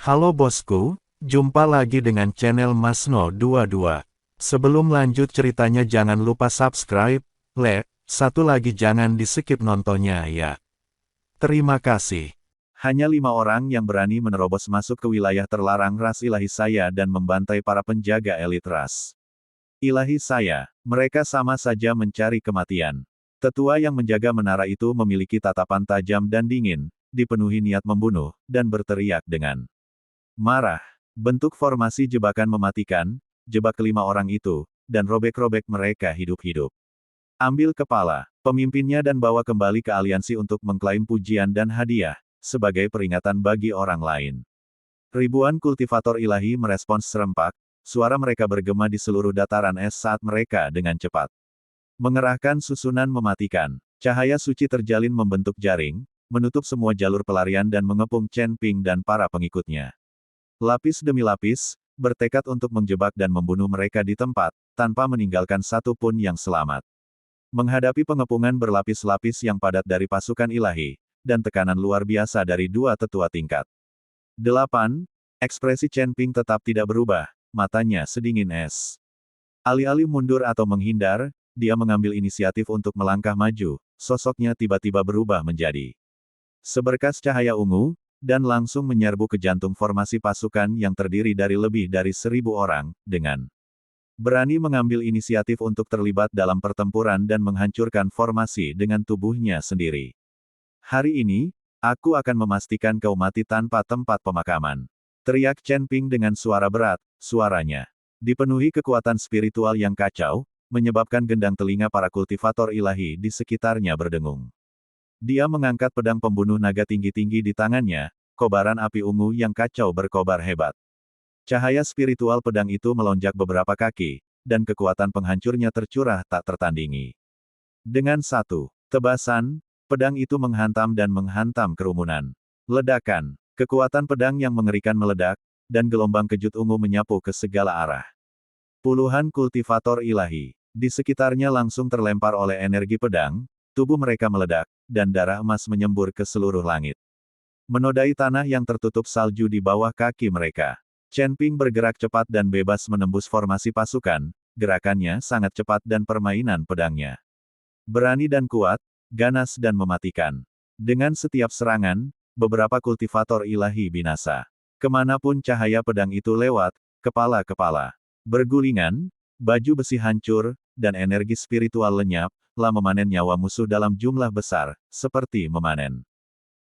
Halo bosku, jumpa lagi dengan channel Masno22. Sebelum lanjut ceritanya jangan lupa subscribe, like, satu lagi jangan di skip nontonnya ya. Terima kasih. Hanya 5 orang yang berani menerobos masuk ke wilayah terlarang ras ilahi saya dan membantai para penjaga elit ras ilahi saya. Mereka sama saja mencari kematian. Tetua yang menjaga menara itu memiliki tatapan tajam dan dingin, dipenuhi niat membunuh, dan berteriak dengan marah. Bentuk formasi jebakan mematikan, jebak kelima orang itu, dan robek-robek mereka hidup-hidup. Ambil kepala pemimpinnya dan bawa kembali ke aliansi untuk mengklaim pujian dan hadiah, sebagai peringatan bagi orang lain. Ribuan kultivator ilahi merespons serempak, suara mereka bergema di seluruh dataran es saat mereka dengan cepat mengerahkan susunan mematikan. Cahaya suci terjalin membentuk jaring, menutup semua jalur pelarian dan mengepung Chen Ping dan para pengikutnya. Lapis demi lapis, bertekad untuk menjebak dan membunuh mereka di tempat, tanpa meninggalkan satu pun yang selamat. Menghadapi pengepungan berlapis-lapis yang padat dari pasukan ilahi, dan tekanan luar biasa dari dua tetua tingkat. 8. Ekspresi Chen Ping tetap tidak berubah, matanya sedingin es. Alih-alih mundur atau menghindar, dia mengambil inisiatif untuk melangkah maju, sosoknya tiba-tiba berubah menjadi seberkas cahaya ungu, dan langsung menyerbu ke jantung formasi pasukan yang terdiri dari lebih dari 1.000 orang, dengan berani mengambil inisiatif untuk terlibat dalam pertempuran dan menghancurkan formasi dengan tubuhnya sendiri. Hari ini, aku akan memastikan kau mati tanpa tempat pemakaman. Teriak Chen Ping dengan suara berat, suaranya dipenuhi kekuatan spiritual yang kacau, menyebabkan gendang telinga para kultivator ilahi di sekitarnya berdengung. Dia mengangkat pedang pembunuh naga tinggi-tinggi di tangannya, kobaran api ungu yang kacau berkobar hebat. Cahaya spiritual pedang itu melonjak beberapa kaki, dan kekuatan penghancurnya tercurah tak tertandingi. Dengan satu tebasan, pedang itu menghantam dan menghantam kerumunan. Ledakan, kekuatan pedang yang mengerikan meledak, dan gelombang kejut ungu menyapu ke segala arah. Puluhan kultivator ilahi di sekitarnya langsung terlempar oleh energi pedang, tubuh mereka meledak, dan darah emas menyembur ke seluruh langit, menodai tanah yang tertutup salju di bawah kaki mereka. Chen Ping bergerak cepat dan bebas menembus formasi pasukan, gerakannya sangat cepat dan permainan pedangnya berani dan kuat, ganas dan mematikan. Dengan setiap serangan, beberapa kultivator ilahi binasa. Kemanapun cahaya pedang itu lewat, kepala-kepala bergulingan, baju besi hancur, dan energi spiritual lenyap, lah memanen nyawa musuh dalam jumlah besar, seperti memanen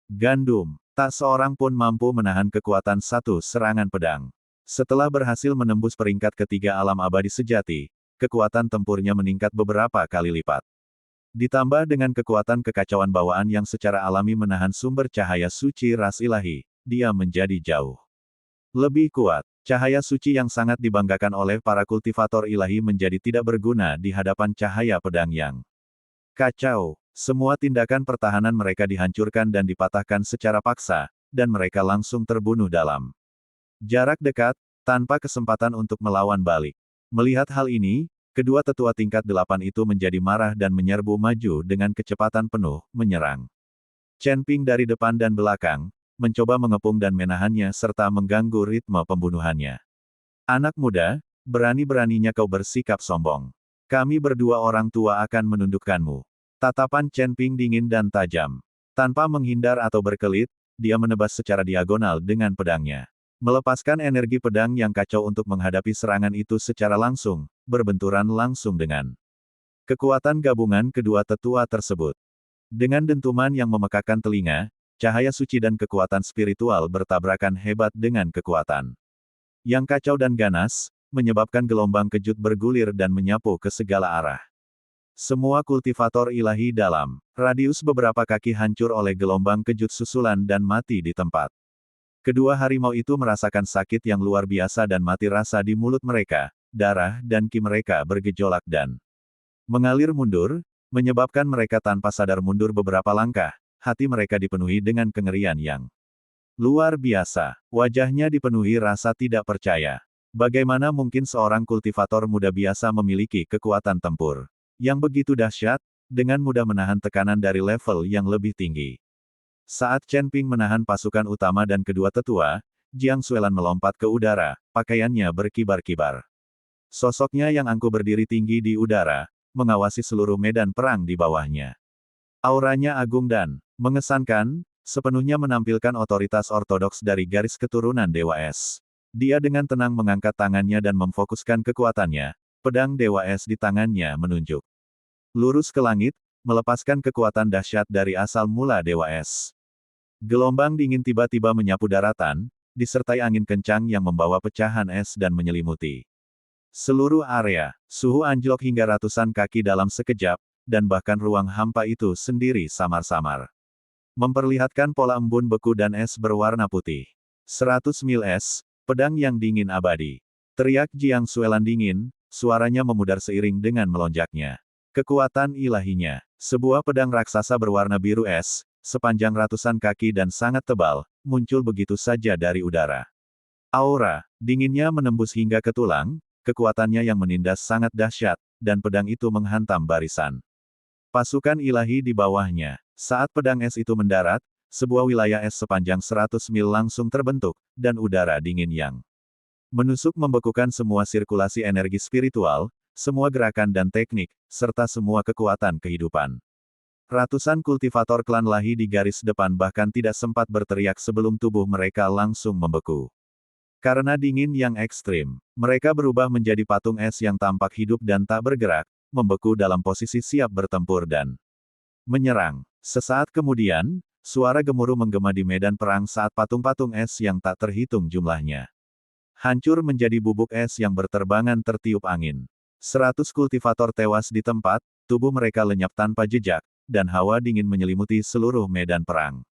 gandum. Tak seorang pun mampu menahan kekuatan satu serangan pedang. Setelah berhasil menembus peringkat ketiga alam abadi sejati, kekuatan tempurnya meningkat beberapa kali lipat. Ditambah dengan kekuatan kekacauan bawaan yang secara alami menahan sumber cahaya suci ras ilahi, dia menjadi jauh lebih kuat. Cahaya suci yang sangat dibanggakan oleh para kultivator ilahi menjadi tidak berguna di hadapan cahaya pedang yang kacau. Semua tindakan pertahanan mereka dihancurkan dan dipatahkan secara paksa, dan mereka langsung terbunuh dalam jarak dekat, tanpa kesempatan untuk melawan balik. Melihat hal ini, kedua tetua tingkat 8 itu menjadi marah dan menyerbu maju dengan kecepatan penuh, menyerang Chen Ping dari depan dan belakang, mencoba mengepung dan menahannya serta mengganggu ritme pembunuhannya. Anak muda, berani-beraninya kau bersikap sombong. Kami berdua orang tua akan menundukkanmu. Tatapan Chen Ping dingin dan tajam. Tanpa menghindar atau berkelit, dia menebas secara diagonal dengan pedangnya. Melepaskan energi pedang yang kacau untuk menghadapi serangan itu secara langsung, berbenturan langsung dengan kekuatan gabungan kedua tetua tersebut. Dengan dentuman yang memekakan telinga, cahaya suci dan kekuatan spiritual bertabrakan hebat dengan kekuatan yang kacau dan ganas, menyebabkan gelombang kejut bergulir dan menyapu ke segala arah. Semua kultivator ilahi dalam radius beberapa kaki hancur oleh gelombang kejut susulan dan mati di tempat. Kedua harimau itu merasakan sakit yang luar biasa dan mati rasa di mulut mereka, darah dan ki mereka bergejolak dan mengalir mundur, menyebabkan mereka tanpa sadar mundur beberapa langkah. Hati mereka dipenuhi dengan kengerian yang luar biasa. Wajahnya dipenuhi rasa tidak percaya. Bagaimana mungkin seorang kultivator muda biasa memiliki kekuatan tempur yang begitu dahsyat, dengan mudah menahan tekanan dari level yang lebih tinggi. Saat Chen Ping menahan pasukan utama dan kedua tetua, Jiang Xuelan melompat ke udara, pakaiannya berkibar-kibar. Sosoknya yang angkuh berdiri tinggi di udara, mengawasi seluruh medan perang di bawahnya. Auranya agung dan mengesankan, sepenuhnya menampilkan otoritas ortodoks dari garis keturunan Dewa Es. Dia dengan tenang mengangkat tangannya dan memfokuskan kekuatannya, pedang Dewa Es di tangannya menunjuk lurus ke langit, melepaskan kekuatan dahsyat dari asal mula Dewa Es. Gelombang dingin tiba-tiba menyapu daratan, disertai angin kencang yang membawa pecahan es dan menyelimuti seluruh area. Suhu anjlok hingga ratusan kaki dalam sekejap, dan bahkan ruang hampa itu sendiri samar-samar. Memperlihatkan pola embun beku dan es berwarna putih. 100 mil es, pedang yang dingin abadi. Teriak Jiang Xuelan dingin, suaranya memudar seiring dengan melonjaknya kekuatan ilahinya. Sebuah pedang raksasa berwarna biru es, sepanjang ratusan kaki dan sangat tebal, muncul begitu saja dari udara. Aura dinginnya menembus hingga ke tulang, kekuatannya yang menindas sangat dahsyat, dan pedang itu menghantam barisan pasukan ilahi di bawahnya. Saat pedang es itu mendarat, sebuah wilayah es sepanjang 100 mil langsung terbentuk, dan udara dingin yang menusuk membekukan semua sirkulasi energi spiritual, semua gerakan dan teknik, serta semua kekuatan kehidupan. Ratusan kultivator klan Lahi di garis depan bahkan tidak sempat berteriak sebelum tubuh mereka langsung membeku. Karena dingin yang ekstrim, mereka berubah menjadi patung es yang tampak hidup dan tak bergerak, membeku dalam posisi siap bertempur dan menyerang. Sesaat kemudian, suara gemuruh menggema di medan perang saat patung-patung es yang tak terhitung jumlahnya hancur menjadi bubuk es yang berterbangan tertiup angin. 100 kultivator tewas di tempat, tubuh mereka lenyap tanpa jejak, dan hawa dingin menyelimuti seluruh medan perang.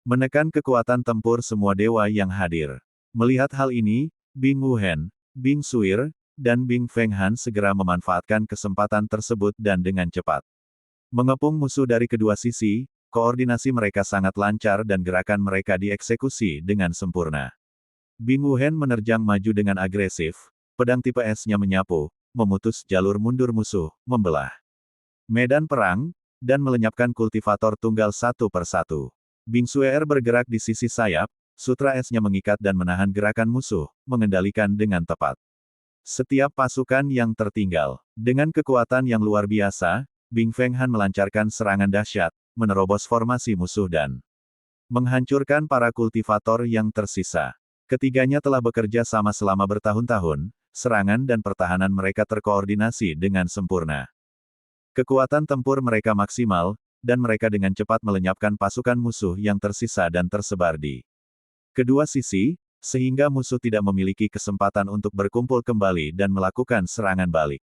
Menekan kekuatan tempur semua dewa yang hadir. Melihat hal ini, Bing Wuhen, Bing Suir, dan Bing Feng Han segera memanfaatkan kesempatan tersebut dan dengan cepat mengepung musuh dari kedua sisi, koordinasi mereka sangat lancar dan gerakan mereka dieksekusi dengan sempurna. Bing Wuhen menerjang maju dengan agresif, pedang tipe S-nya menyapu, memutus jalur mundur musuh, membelah medan perang, dan melenyapkan kultivator tunggal satu persatu. Bing Suer bergerak di sisi sayap, sutra esnya mengikat dan menahan gerakan musuh, mengendalikan dengan tepat setiap pasukan yang tertinggal. Dengan kekuatan yang luar biasa, Bing Feng Han melancarkan serangan dahsyat, menerobos formasi musuh dan menghancurkan para kultivator yang tersisa. Ketiganya telah bekerja sama selama bertahun-tahun, serangan dan pertahanan mereka terkoordinasi dengan sempurna. Kekuatan tempur mereka maksimal, dan mereka dengan cepat melenyapkan pasukan musuh yang tersisa dan tersebar di kedua sisi, sehingga musuh tidak memiliki kesempatan untuk berkumpul kembali dan melakukan serangan balik.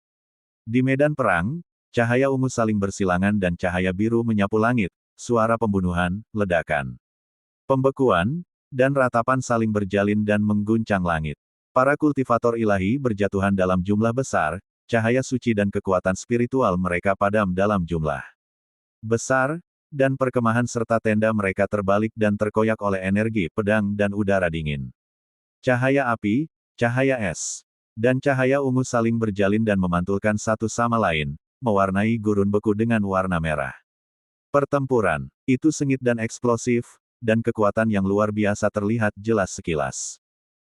Di medan perang, cahaya ungu saling bersilangan dan cahaya biru menyapu langit, suara pembunuhan, ledakan, pembekuan, dan ratapan saling berjalin dan mengguncang langit. Para kultivator ilahi berjatuhan dalam jumlah besar, cahaya suci dan kekuatan spiritual mereka padam dalam jumlah besar, dan perkemahan serta tenda mereka terbalik dan terkoyak oleh energi pedang dan udara dingin. Cahaya api, cahaya es, dan cahaya ungu saling berjalin dan memantulkan satu sama lain, mewarnai gurun beku dengan warna merah. Pertempuran itu sengit dan eksplosif, dan kekuatan yang luar biasa terlihat jelas sekilas.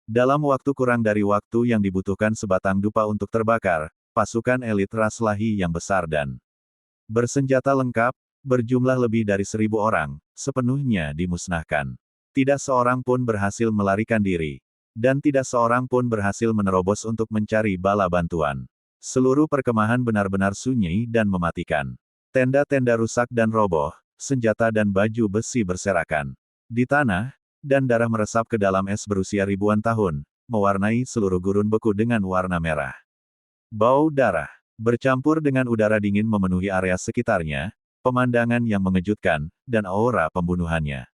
Dalam waktu kurang dari waktu yang dibutuhkan sebatang dupa untuk terbakar, pasukan elit ras Lahi yang besar dan bersenjata lengkap, berjumlah lebih dari 1.000 orang, sepenuhnya dimusnahkan. Tidak seorang pun berhasil melarikan diri. Dan tidak seorang pun berhasil menerobos untuk mencari bala bantuan. Seluruh perkemahan benar-benar sunyi dan mematikan. Tenda-tenda rusak dan roboh, senjata dan baju besi berserakan di tanah, dan darah meresap ke dalam es berusia ribuan tahun, mewarnai seluruh gurun beku dengan warna merah. Bau darah bercampur dengan udara dingin memenuhi area sekitarnya, pemandangan yang mengejutkan, dan aura pembunuhannya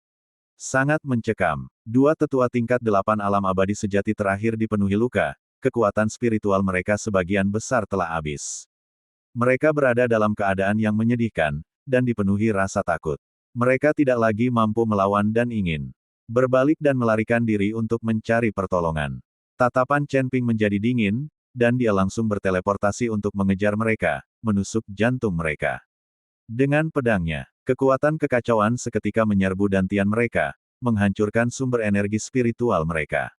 sangat mencekam. Dua tetua tingkat 8 alam abadi sejati terakhir dipenuhi luka, kekuatan spiritual mereka sebagian besar telah habis. Mereka berada dalam keadaan yang menyedihkan, dan dipenuhi rasa takut. Mereka tidak lagi mampu melawan dan ingin berbalik dan melarikan diri untuk mencari pertolongan. Tatapan Chen Ping menjadi dingin, dan dia langsung berteleportasi untuk mengejar mereka, menusuk jantung mereka. Dengan pedangnya, kekuatan kekacauan seketika menyerbu dantian mereka, menghancurkan sumber energi spiritual mereka.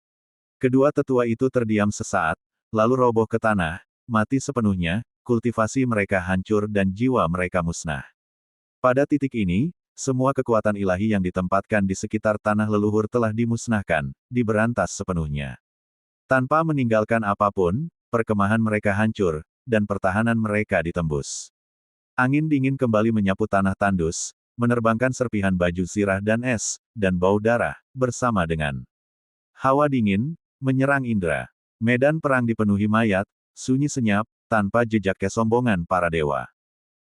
Kedua tetua itu terdiam sesaat, lalu roboh ke tanah, mati sepenuhnya, kultivasi mereka hancur dan jiwa mereka musnah. Pada titik ini, semua kekuatan ilahi yang ditempatkan di sekitar tanah leluhur telah dimusnahkan, diberantas sepenuhnya. Tanpa meninggalkan apapun, perkemahan mereka hancur, dan pertahanan mereka ditembus. Angin dingin kembali menyapu tanah tandus, menerbangkan serpihan baju zirah dan es, dan bau darah, bersama dengan hawa dingin, menyerang indera. Medan perang dipenuhi mayat, sunyi senyap, tanpa jejak kesombongan para dewa.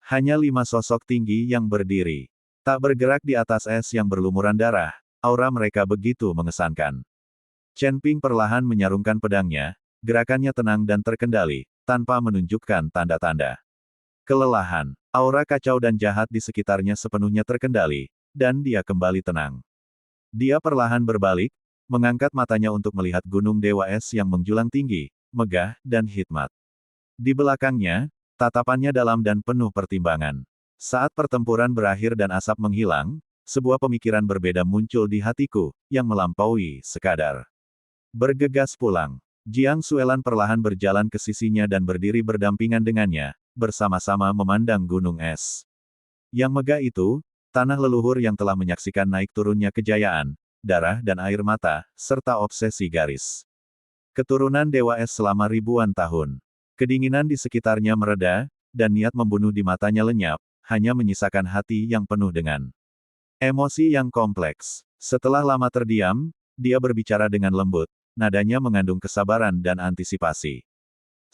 Hanya 5 sosok tinggi yang berdiri. Tak bergerak di atas es yang berlumuran darah, aura mereka begitu mengesankan. Chen Ping perlahan menyarungkan pedangnya, gerakannya tenang dan terkendali, tanpa menunjukkan tanda-tanda kelelahan. Aura kacau dan jahat di sekitarnya sepenuhnya terkendali, dan dia kembali tenang. Dia perlahan berbalik, mengangkat matanya untuk melihat gunung Dewa Es yang menjulang tinggi, megah, dan hikmat. Di belakangnya, tatapannya dalam dan penuh pertimbangan. Saat pertempuran berakhir dan asap menghilang, sebuah pemikiran berbeda muncul di hatiku, yang melampaui sekadar bergegas pulang. Jiang Suelan perlahan berjalan ke sisinya dan berdiri berdampingan dengannya, bersama-sama memandang gunung es. Yang megah itu, tanah leluhur yang telah menyaksikan naik turunnya kejayaan, darah dan air mata, serta obsesi garis keturunan Dewa Es selama ribuan tahun. Kedinginan di sekitarnya mereda, dan niat membunuh di matanya lenyap, hanya menyisakan hati yang penuh dengan emosi yang kompleks. Setelah lama terdiam, dia berbicara dengan lembut, nadanya mengandung kesabaran dan antisipasi.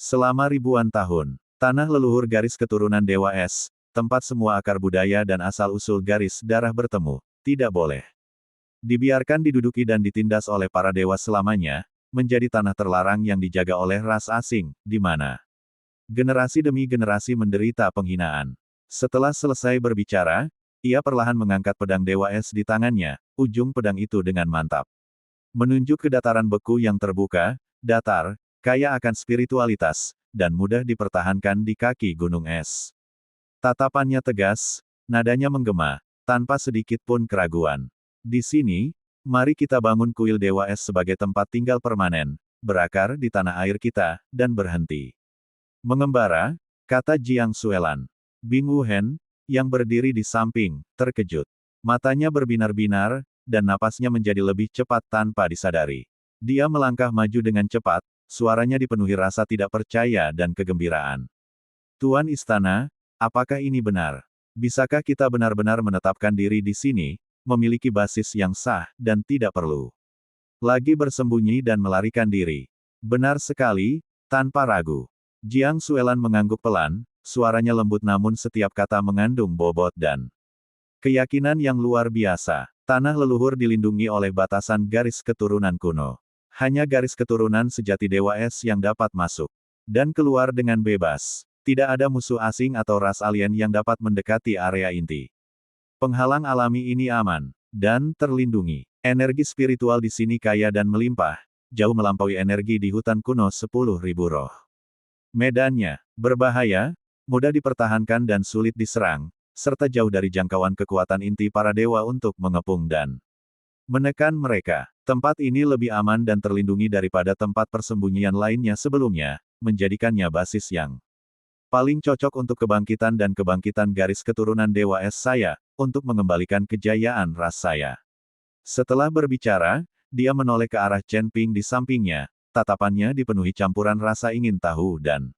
Selama ribuan tahun, tanah leluhur garis keturunan Dewa Es, tempat semua akar budaya dan asal-usul garis darah bertemu, tidak boleh dibiarkan diduduki dan ditindas oleh para dewa selamanya, menjadi tanah terlarang yang dijaga oleh ras asing, di mana generasi demi generasi menderita penghinaan. Setelah selesai berbicara, ia perlahan mengangkat pedang Dewa Es di tangannya, ujung pedang itu dengan mantap menunjuk ke dataran beku yang terbuka, datar, kaya akan spiritualitas, dan mudah dipertahankan di kaki gunung es. Tatapannya tegas, nadanya menggema, tanpa sedikit pun keraguan. Di sini, mari kita bangun kuil Dewa Es sebagai tempat tinggal permanen, berakar di tanah air kita, dan berhenti mengembara, kata Jiang Suelan. Bing Wuhen, yang berdiri di samping, terkejut. Matanya berbinar-binar, dan napasnya menjadi lebih cepat tanpa disadari. Dia melangkah maju dengan cepat, suaranya dipenuhi rasa tidak percaya dan kegembiraan. Tuan Istana, apakah ini benar? Bisakah kita benar-benar menetapkan diri di sini, memiliki basis yang sah, dan tidak perlu lagi bersembunyi dan melarikan diri? Benar sekali, tanpa ragu. Jiang Suelan mengangguk pelan, suaranya lembut namun setiap kata mengandung bobot dan keyakinan yang luar biasa. Tanah leluhur dilindungi oleh batasan garis keturunan kuno. Hanya garis keturunan sejati Dewa Es yang dapat masuk dan keluar dengan bebas. Tidak ada musuh asing atau ras alien yang dapat mendekati area inti. Penghalang alami ini aman dan terlindungi. Energi spiritual di sini kaya dan melimpah, jauh melampaui energi di hutan kuno 10.000 roh. Medannya berbahaya, mudah dipertahankan dan sulit diserang, serta jauh dari jangkauan kekuatan inti para dewa untuk mengepung dan menekan mereka. Tempat ini lebih aman dan terlindungi daripada tempat persembunyian lainnya sebelumnya, menjadikannya basis yang paling cocok untuk kebangkitan dan kebangkitan garis keturunan Dewa Es saya, untuk mengembalikan kejayaan ras saya. Setelah berbicara, dia menoleh ke arah Chen Ping di sampingnya, tatapannya dipenuhi campuran rasa ingin tahu dan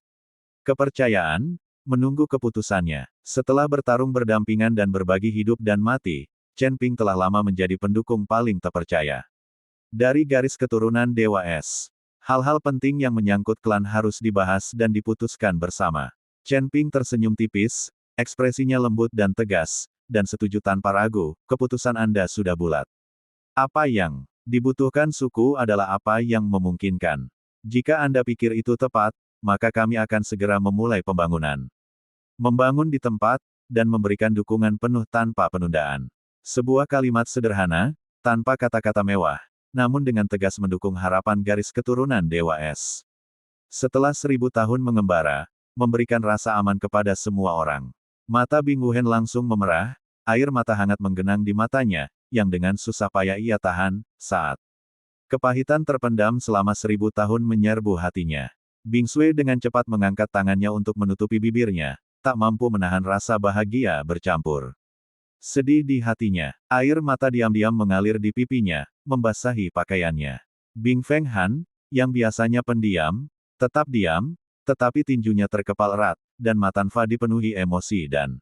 kepercayaan, menunggu keputusannya. Setelah bertarung berdampingan dan berbagi hidup dan mati, Chen Ping telah lama menjadi pendukung paling terpercaya dari garis keturunan Dewa Es. Hal-hal penting yang menyangkut klan harus dibahas dan diputuskan bersama. Chen Ping tersenyum tipis, ekspresinya lembut dan tegas, dan setuju tanpa ragu, keputusan Anda sudah bulat. Apa yang dibutuhkan suku adalah apa yang memungkinkan. Jika Anda pikir itu tepat, maka kami akan segera memulai pembangunan. Membangun di tempat, dan memberikan dukungan penuh tanpa penundaan. Sebuah kalimat sederhana, tanpa kata-kata mewah, namun dengan tegas mendukung harapan garis keturunan Dewa Es. Setelah 1000 tahun mengembara, memberikan rasa aman kepada semua orang. Mata Bing Wuhen langsung memerah, air mata hangat menggenang di matanya, yang dengan susah payah ia tahan, saat kepahitan terpendam selama 1000 tahun menyerbu hatinya. Bing Sui dengan cepat mengangkat tangannya untuk menutupi bibirnya, tak mampu menahan rasa bahagia bercampur sedih di hatinya. Air mata diam-diam mengalir di pipinya, membasahi pakaiannya. Bing Feng Han, yang biasanya pendiam, tetap diam, tetapi tinjunya terkepal erat, dan mata Fa dipenuhi emosi dan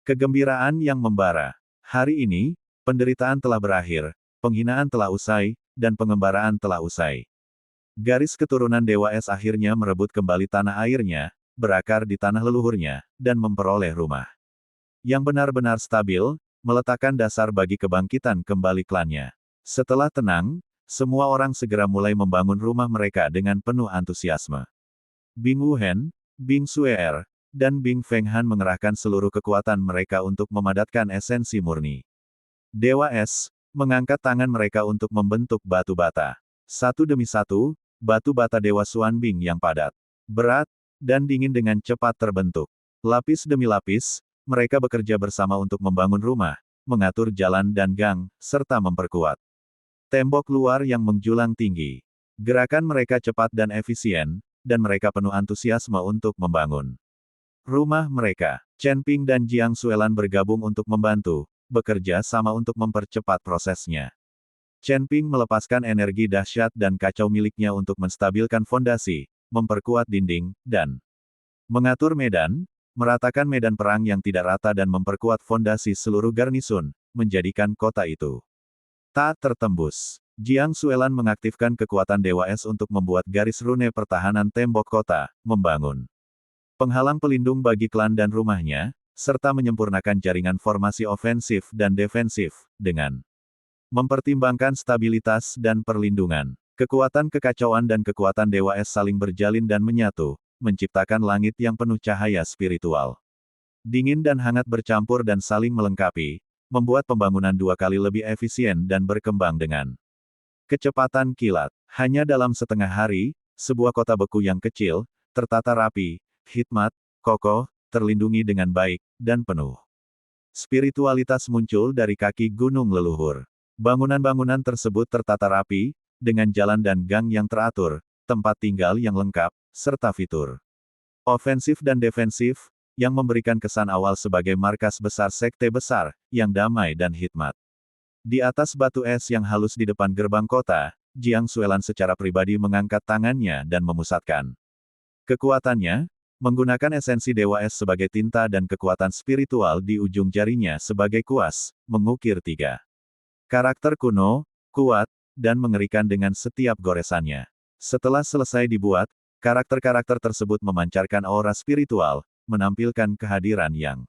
kegembiraan yang membara. Hari ini, penderitaan telah berakhir, penghinaan telah usai, dan pengembaraan telah usai. Garis keturunan Dewa Es akhirnya merebut kembali tanah airnya, berakar di tanah leluhurnya, dan memperoleh rumah yang benar-benar stabil, meletakkan dasar bagi kebangkitan kembali klannya. Setelah tenang, semua orang segera mulai membangun rumah mereka dengan penuh antusiasme. Bing Wuhen, Bing Suer, dan Bing Feng Han mengerahkan seluruh kekuatan mereka untuk memadatkan esensi murni Dewa Es, mengangkat tangan mereka untuk membentuk batu bata. Satu demi satu, batu bata Dewa Xuanbing yang padat, berat, dan dingin dengan cepat terbentuk. Lapis demi lapis, mereka bekerja bersama untuk membangun rumah, mengatur jalan dan gang, serta memperkuat tembok luar yang menjulang tinggi. Gerakan mereka cepat dan efisien, dan mereka penuh antusiasme untuk membangun rumah mereka. Chen Ping dan Jiang Suelan bergabung untuk membantu, bekerja sama untuk mempercepat prosesnya. Chen Ping melepaskan energi dahsyat dan kacau miliknya untuk menstabilkan fondasi, memperkuat dinding, dan mengatur medan, meratakan medan perang yang tidak rata dan memperkuat fondasi seluruh garnisun, menjadikan kota itu tak tertembus. Jiang Suelan mengaktifkan kekuatan Dewa Es untuk membuat garis rune pertahanan tembok kota, membangun penghalang pelindung bagi klan dan rumahnya, serta menyempurnakan jaringan formasi ofensif dan defensif, dengan mempertimbangkan stabilitas dan perlindungan. Kekuatan kekacauan dan kekuatan Dewa Es saling berjalin dan menyatu, menciptakan langit yang penuh cahaya spiritual. Dingin dan hangat bercampur dan saling melengkapi, membuat pembangunan 2 kali lebih efisien dan berkembang dengan kecepatan kilat. Hanya dalam setengah hari, sebuah kota beku yang kecil, tertata rapi, hikmat, kokoh, terlindungi dengan baik, dan penuh spiritualitas muncul dari kaki gunung leluhur. Bangunan-bangunan tersebut tertata rapi, dengan jalan dan gang yang teratur, tempat tinggal yang lengkap, serta fitur ofensif dan defensif, yang memberikan kesan awal sebagai markas besar sekte besar, yang damai dan hikmat. Di atas batu es yang halus di depan gerbang kota, Jiang Suelan secara pribadi mengangkat tangannya dan memusatkan kekuatannya, menggunakan esensi Dewa Es sebagai tinta dan kekuatan spiritual di ujung jarinya sebagai kuas, mengukir 3 karakter kuno, kuat, dan mengerikan dengan setiap goresannya. Setelah selesai dibuat, karakter-karakter tersebut memancarkan aura spiritual, menampilkan kehadiran yang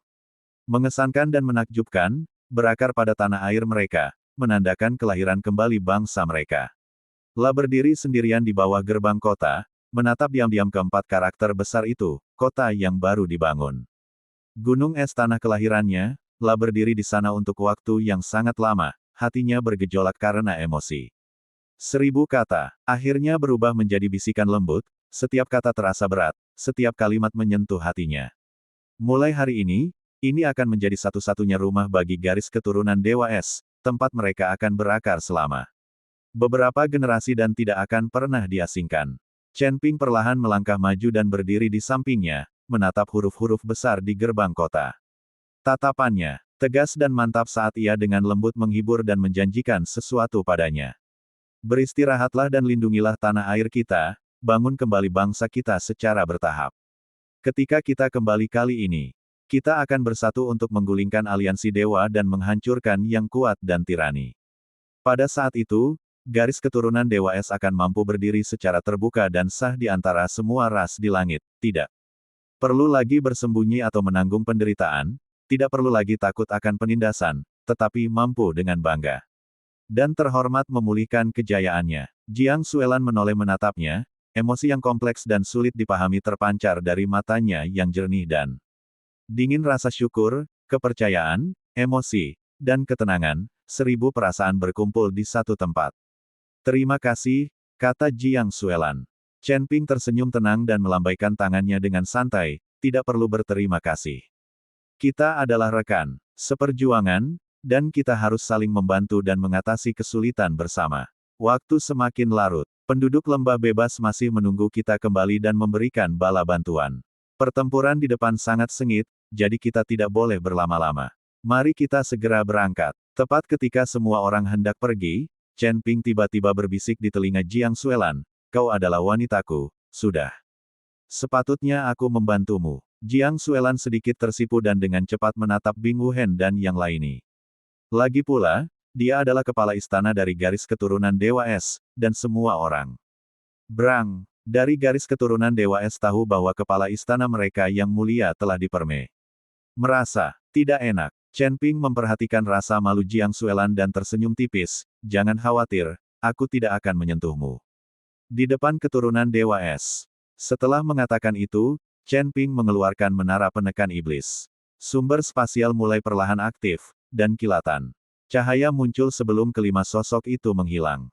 mengesankan dan menakjubkan, berakar pada tanah air mereka, menandakan kelahiran kembali bangsa mereka. La berdiri sendirian di bawah gerbang kota, menatap diam-diam keempat karakter besar itu, kota yang baru dibangun. Gunung es tanah kelahirannya, La berdiri di sana untuk waktu yang sangat lama, hatinya bergejolak karena emosi. 1000 kata, akhirnya berubah menjadi bisikan lembut, setiap kata terasa berat, setiap kalimat menyentuh hatinya. Mulai hari ini akan menjadi satu-satunya rumah bagi garis keturunan Dewa Es, tempat mereka akan berakar selama beberapa generasi dan tidak akan pernah diasingkan. Chen Ping perlahan melangkah maju dan berdiri di sampingnya, menatap huruf-huruf besar di gerbang kota. Tatapannya tegas dan mantap saat ia dengan lembut menghibur dan menjanjikan sesuatu padanya. Beristirahatlah dan lindungilah tanah air kita, bangun kembali bangsa kita secara bertahap. Ketika kita kembali kali ini, kita akan bersatu untuk menggulingkan aliansi dewa dan menghancurkan yang kuat dan tirani. Pada saat itu, garis keturunan Dewa Es akan mampu berdiri secara terbuka dan sah di antara semua ras di langit, tidak perlu lagi bersembunyi atau menanggung penderitaan, tidak perlu lagi takut akan penindasan, tetapi mampu dengan bangga dan terhormat memulihkan kejayaannya. Jiang Suelan menoleh menatapnya, emosi yang kompleks dan sulit dipahami terpancar dari matanya yang jernih dan dingin rasa syukur, kepercayaan, emosi, dan ketenangan, 1000 perasaan berkumpul di satu tempat. Terima kasih, kata Jiang Suelan. Chen Ping tersenyum tenang dan melambaikan tangannya dengan santai, tidak perlu berterima kasih. Kita adalah rekan seperjuangan, Dan kita harus saling membantu dan mengatasi kesulitan bersama. Waktu semakin larut. Penduduk lembah bebas masih menunggu kita kembali dan memberikan bala bantuan. Pertempuran di depan sangat sengit, jadi kita tidak boleh berlama-lama. Mari kita segera berangkat. Tepat ketika semua orang hendak pergi, Chen Ping tiba-tiba berbisik di telinga Jiang Xuelan, "Kau adalah wanitaku, sudah. Sepatutnya aku membantumu." Jiang Xuelan sedikit tersipu dan dengan cepat menatap Bing Wuhen dan yang lainnya. Lagi pula, dia adalah kepala istana dari garis keturunan Dewa Es, dan semua orang. Brang, dari garis keturunan Dewa Es tahu bahwa kepala istana mereka yang mulia telah diperme. Merasa tidak enak, Chen Ping memperhatikan rasa malu Jiang Xuelan dan tersenyum tipis, "Jangan khawatir, aku tidak akan menyentuhmu." Di depan keturunan Dewa Es. Setelah mengatakan itu, Chen Ping mengeluarkan menara penekan iblis. Sumber spasial mulai perlahan aktif, dan kilatan cahaya muncul sebelum kelima sosok itu menghilang.